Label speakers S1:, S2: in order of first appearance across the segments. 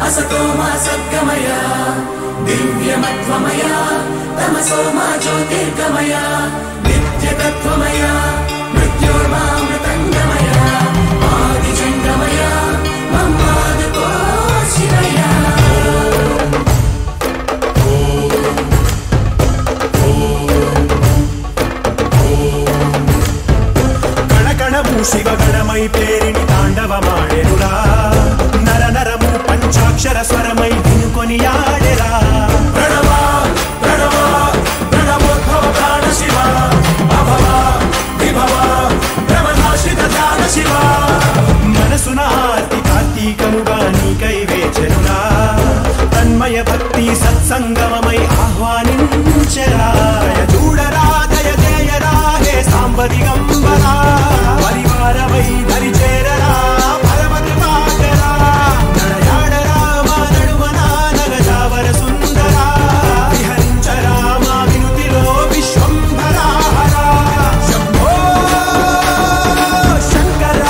S1: असतो मा सद्गमय दिव्यमत्वमय तमसो मा ज्योतिर्गमय नित्यतत्त्वमय मृत्योर्मामृतङ्गमय आदिजङ्गमय मम्मादको शिवय
S2: शिवगणमై పేరిని తాండవమాడెరురా నర నరము పంచాక్షర స్వరమై వినుకొని ఆడెరా ప్రణవ ప్రణవ ప్రణవోద్భవ ప్రాణ శివ అభవ విభవ బ్రహ్మనాశిత ధ్యాన శివ మనసున ఆర్తి కార్తీకముగా నీకై వేచెరురా తన్మయ భక్తి సత్సంగమమై ఆహ్వానించెరా చూడరా దయ చేయరా హే సాంబ దిగంబరా పరివారమై దరి చేరరా పరమకృపాకరా నడయాడరా మా నడుమన నగజావర సుందరా విహరించరా మా వినుతిలో విశ్వంభరా శంభో శంకర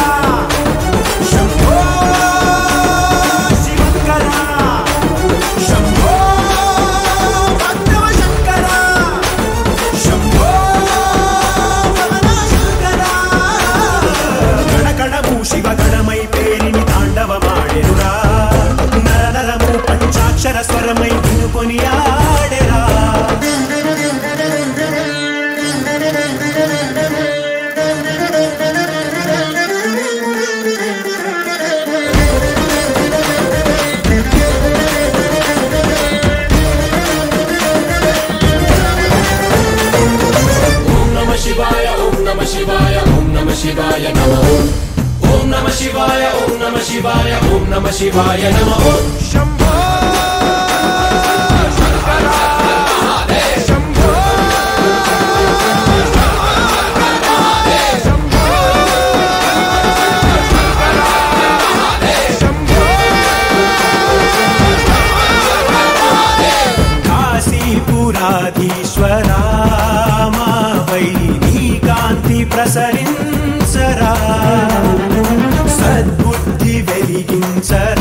S2: శంభో శివంకర శంభో భక్తవ శంకర శంభో శివగణమై పేరిని తాండవమాడెరురా నర నరము పంచాక్షర స్వరమై వినుకొని ఆడెరా
S1: ఓం నమః శివాయ ఓం నమః శివాయ ఓం నమః శివాయ నమః ఓం నమః శివాయ ఓం నమః శివాయ ఓం నమః శివాయ నమః
S2: శంభో శంకర మహాదేవ్ శంభో శంభో శంకర మహాదేవ్ శంభో కాశీపురాధీశ్వరా మాపై నీ కాంతి ప్రసరించరా సద్బుద్ధి వెలిగించరా